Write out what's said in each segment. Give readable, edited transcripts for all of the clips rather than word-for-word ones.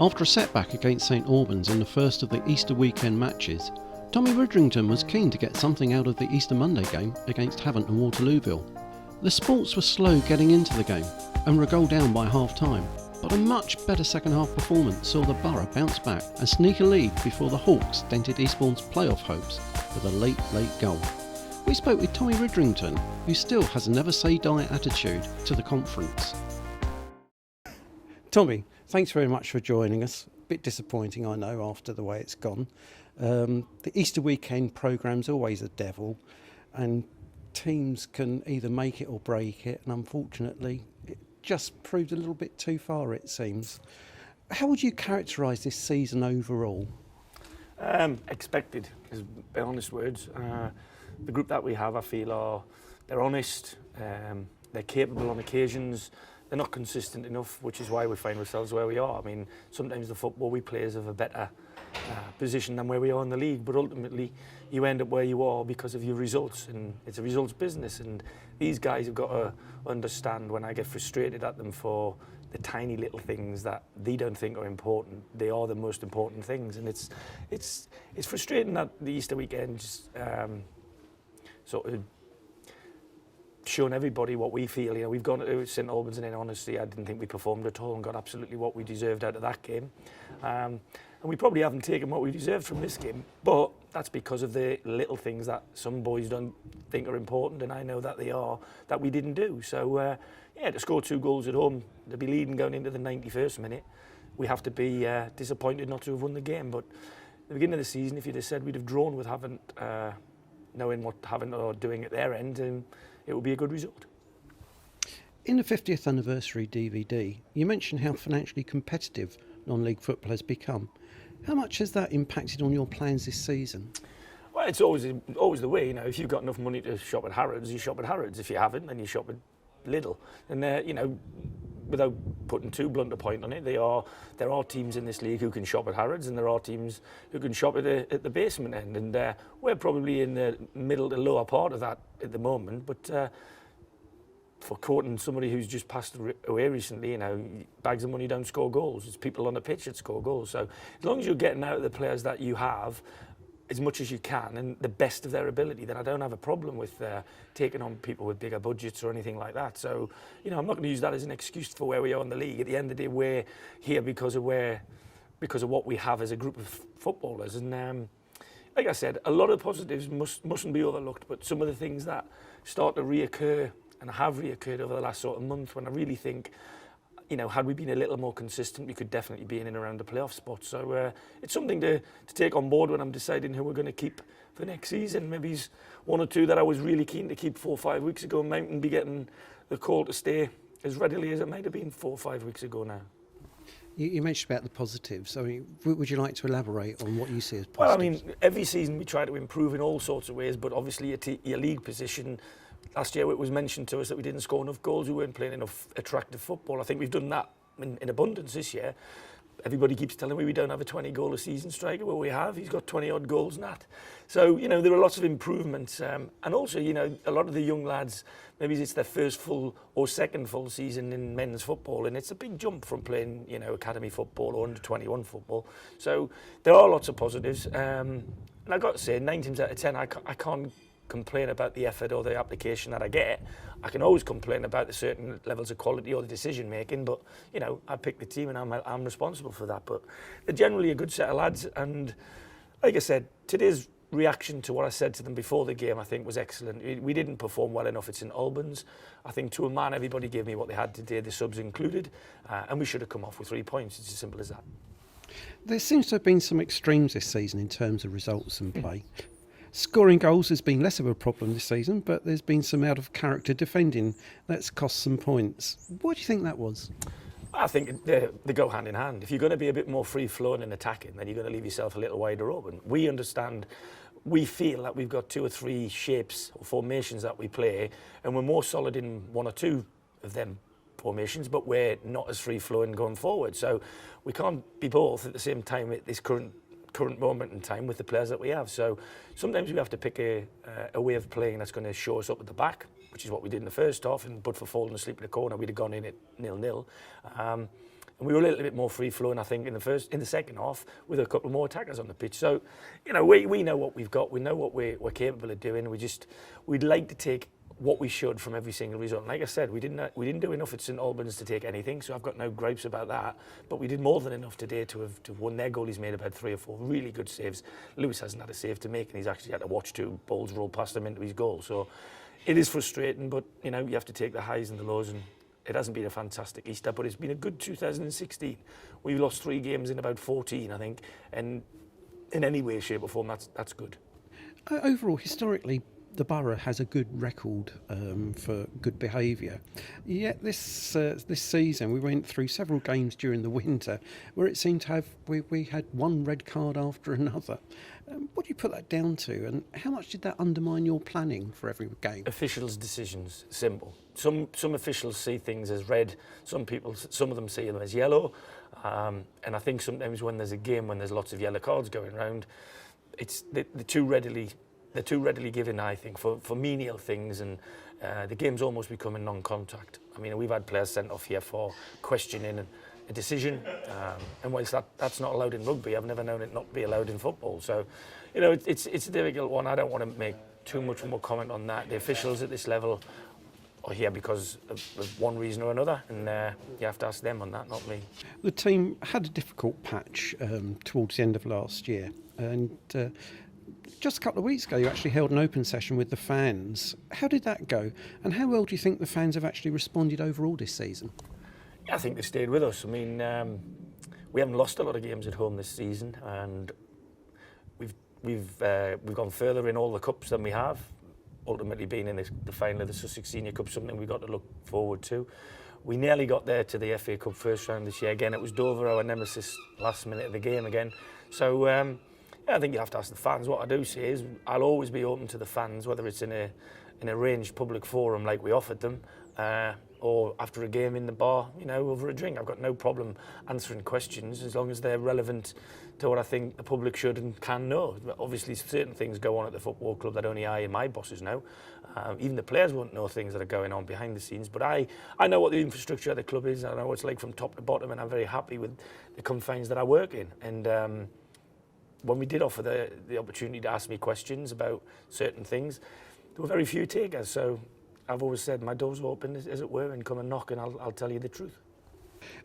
After a setback against St Albans in the first of the Easter weekend matches, Tommy Widdrington was keen to get something out of the Easter Monday game against Havant Waterlooville. The Sports were slow getting into the game and were a goal down by half-time, but a much better second-half performance saw the Borough bounce back and sneak a lead before the Hawks dented Eastbourne's playoff hopes with a late goal. We spoke with Tommy Widdrington, who still has a never-say-die attitude to the conference. Tommy, thanks very much for joining us. A bit disappointing, I know, after the way it's gone. The Easter weekend programme's always a devil, and teams can either make it or break it, and unfortunately it just proved a little bit too far, it seems. How would you characterise this season overall? Expected is the honest words. The group that we have, I feel, they're honest, they're capable on occasions. They're not consistent enough, which is why we find ourselves where we are. I mean, sometimes the football we play is of a better position than where we are in the league, but ultimately you end up where you are because of your results, and it's a results business. And these guys have got to understand, when I get frustrated at them for the tiny little things that they don't think are important, they are the most important things. And it's frustrating that the Easter weekend just sort of shown everybody what we feel. You know, we've gone to St Albans, and in honesty, I didn't think we performed at all and got absolutely what we deserved out of that game. And we probably haven't taken what we deserved from this game, but that's because of the little things that some boys don't think are important, and I know that they are, that we didn't do. So, yeah, to score 2 goals at home, to be leading going into the 91st minute, we have to be disappointed not to have won the game. But at the beginning of the season, if you'd have said we'd have drawn with Havant, knowing what Havant are doing at their end, it would be a good result. In the 50th anniversary DVD, you mentioned how financially competitive non-league football has become. How much has that impacted on your plans this season? Well, it's always the way. You know, if you've got enough money to shop at Harrods, you shop at Harrods. If you haven't, then you shop at Lidl. And you know, without putting too blunt a point on it, there are teams in this league who can shop at Harrods, and there are teams who can shop at the basement end. And we're probably in the middle to lower part of that at the moment. But for quoting somebody who's just passed away recently, you know, bags of money don't score goals. It's people on the pitch that score goals. So as long as you're getting out the players that you have as much as you can and the best of their ability, then I don't have a problem with taking on people with bigger budgets or anything like that. So, you know, I'm not going to use that as an excuse for where we are in the league. At the end of the day, we're here because of what we have as a group of footballers. And like I said, a lot of positives mustn't be overlooked, but some of the things that start to reoccur and have reoccurred over the last sort of month, when I really think, you know, had we been a little more consistent, we could definitely be in and around the playoff spot. So it's something to take on board when I'm deciding who we're going to keep for next season. Maybe he's 1 or 2 that I was really keen to keep 4 or 5 weeks ago, mightn't be getting the call to stay as readily as it might have been 4 or 5 weeks ago now. You mentioned about the positives. I mean, would you like to elaborate on what you see as positives? Well, I mean, every season we try to improve in all sorts of ways, but obviously your league position. Last year it was mentioned to us that we didn't score enough goals, we weren't playing enough attractive football. I think we've done that in abundance this year. Everybody keeps telling me we don't have a 20-goal a season striker. Well, we have. He's got 20-odd goals, Nat. So, you know, there are lots of improvements. And also, you know, a lot of the young lads, maybe it's their first full or second full season in men's football, and it's a big jump from playing, you know, academy football or under-21 football. So there are lots of positives. And I've got to say, 9 times out of 10, I can't complain about the effort or the application that I get. I can always complain about the certain levels of quality or the decision making, but you know, I pick the team and I'm responsible for that. But they're generally a good set of lads, and like I said, today's reaction to what I said to them before the game, I think, was excellent. We didn't perform well enough at St Albans. I think to a man, everybody gave me what they had today, the subs included, and we should have come off with 3 points. It's as simple as that. There seems to have been some extremes this season in terms of results and play. Scoring goals has been less of a problem this season, but there's been some out-of-character defending that's cost some points. What do you think that was? I think they go hand in hand. If you're going to be a bit more free-flowing and attacking, then you're going to leave yourself a little wider open. We understand, we feel that we've got 2 or 3 shapes or formations that we play, and we're more solid in 1 or 2 of them formations, but we're not as free-flowing going forward. So we can't be both at the same time at this current moment in time with the players that we have. So sometimes we have to pick a way of playing that's going to show us up at the back, which is what we did in the first half, and but for falling asleep in the corner, we'd have gone in at 0-0. And we were a little bit more free-flowing, I think, in the second half with a couple more attackers on the pitch. So, you know, we know what we've got. We know what we're capable of doing. We'd like to take what we should from every single result. And like I said, we didn't do enough at St Albans to take anything, so I've got no gripes about that. But we did more than enough today to have won. Their goalie's made about 3 or 4 really good saves. Lewis hasn't had a save to make, and he's actually had to watch 2 balls roll past him into his goal. So it is frustrating, but you know, you have to take the highs and the lows. And it hasn't been a fantastic Easter, but it's been a good 2016. We lost 3 games in about 14, I think, and in any way, shape or form, that's good. Overall, historically, the borough has a good record for good behaviour. Yet this season we went through several games during the winter where it seemed to have we had one red card after another. What do you put that down to, and how much did that undermine your planning for every game? Officials' decisions, simple. Some officials see things as red. Some of them see them as yellow. And I think sometimes when there's a game when there's lots of yellow cards going around, they're too readily given, I think, for menial things, and the game's almost becoming non-contact. I mean, we've had players sent off here for questioning a decision, and whilst that's not allowed in rugby, I've never known it not be allowed in football. So, you know, it's a difficult one. I don't want to make too much more comment on that. The officials at this level are here because of one reason or another, and you have to ask them on that, not me. The team had a difficult patch towards the end of last year, and just a couple of weeks ago you actually held an open session with the fans. How did that go, and how well do you think the fans have actually responded overall this season? I think they stayed with us. I mean, we haven't lost a lot of games at home this season, and we've gone further in all the cups than we have. Ultimately, being in the final of the Sussex Senior Cup, something we got to look forward to. We nearly got there to the FA Cup first round this year. Again, it was Dover, our nemesis, last minute of the game again. So yeah, I think you have to ask the fans. What I do say is I'll always be open to the fans, whether it's in an arranged public forum like we offered them, or after a game in the bar, you know, over a drink. I've got no problem answering questions as long as they're relevant to what I think the public should and can know. Obviously, certain things go on at the football club that only I and my bosses know. Even the players won't know things that are going on behind the scenes. But I know what the infrastructure of the club is. I know what it's like from top to bottom, and I'm very happy with the confines that I work in. And when we did offer the opportunity to ask me questions about certain things, there were very few takers. So I've always said my door's open, as it were, and come and knock, and I'll tell you the truth.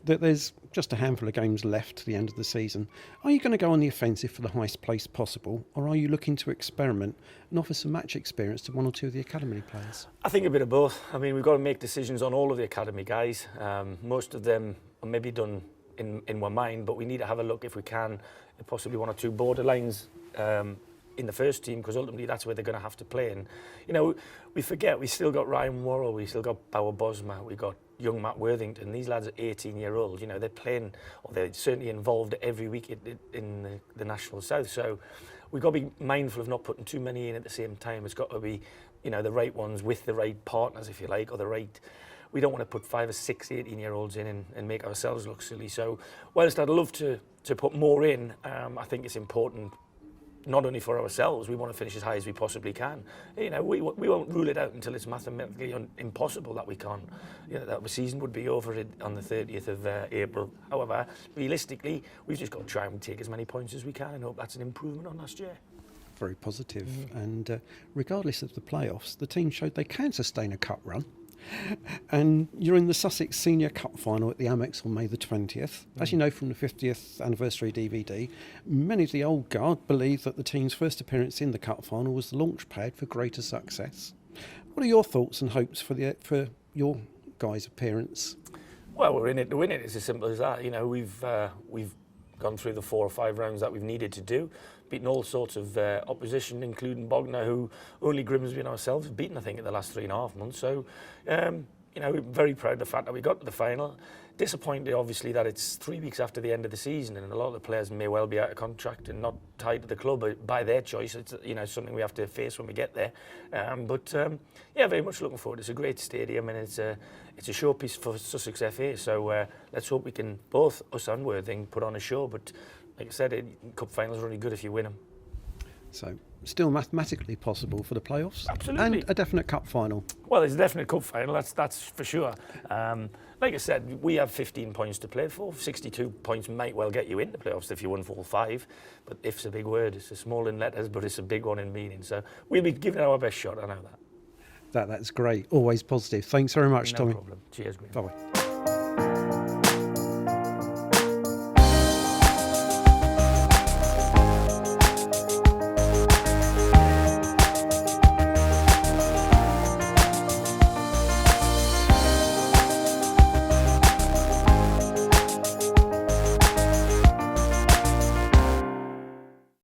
There's just a handful of games left to the end of the season. Are you going to go on the offensive for the highest place possible, or are you looking to experiment and offer some match experience to 1 or 2 of the academy players? I think a bit of both. I mean, we've got to make decisions on all of the academy guys. Most of them are maybe done in one mind, but we need to have a look if we can, possibly 1 or 2 borderlines in the first team, because ultimately that's where they're going to have to play. And you know, we forget we still got Ryan Worrell, we still got Bauer Bosma, we got young Matt Worthington. These lads are 18-year-olds. You know, they're playing, or they're certainly involved every week in the National South. So we've got to be mindful of not putting too many in at the same time. It's got to be, you know, the right ones with the right partners, if you like, or the right. We don't want to put 5 or 6 18-year-olds in and make ourselves look silly. So whilst I'd love to put more in, I think it's important. Not only for ourselves, we want to finish as high as we possibly can. You know, we won't rule it out until it's mathematically impossible that we can't. You know, that the season would be over on the 30th of April. However, realistically, we've just got to try and take as many points as we can and hope that's an improvement on last year. Very positive. And regardless of the playoffs, the team showed they can sustain a cup run. And you're in the Sussex Senior Cup final at the Amex on May the 20th. As you know from the 50th anniversary DVD, many of the old guard believe that the team's first appearance in the cup final was the launch pad for greater success. What are your thoughts and hopes for your guys' appearance? Well, we're in it to win it. It's as simple as that. You know, we've gone through the 4 or 5 rounds that we've needed to do, beaten all sorts of opposition, including Bognor, who only Grimsby and ourselves have beaten, I think, in the last 3.5 months. So, you know, we're very proud of the fact that we got to the final. Disappointed, obviously, that it's 3 weeks after the end of the season, and a lot of the players may well be out of contract and not tied to the club by their choice. It's, you know, something we have to face when we get there. Yeah, very much looking forward. It's a great stadium, and it's a showpiece for Sussex FA. So let's hope we can, both us and Worthing, put on a show. But like I said, cup finals are only good if you win them. So still mathematically possible for the playoffs? Absolutely. And a definite cup final? Well, it's a definite cup final, that's for sure. Like like I said, we have 15 points to play for. 62 points might well get you into playoffs if you won 4-5. But if's a big word. It's a small in letters, but it's a big one in meaning. So we'll be giving it our best shot. I know that. That's great. Always positive. Thanks very much, No Tommy. problem. Cheers, Graham. Bye-bye.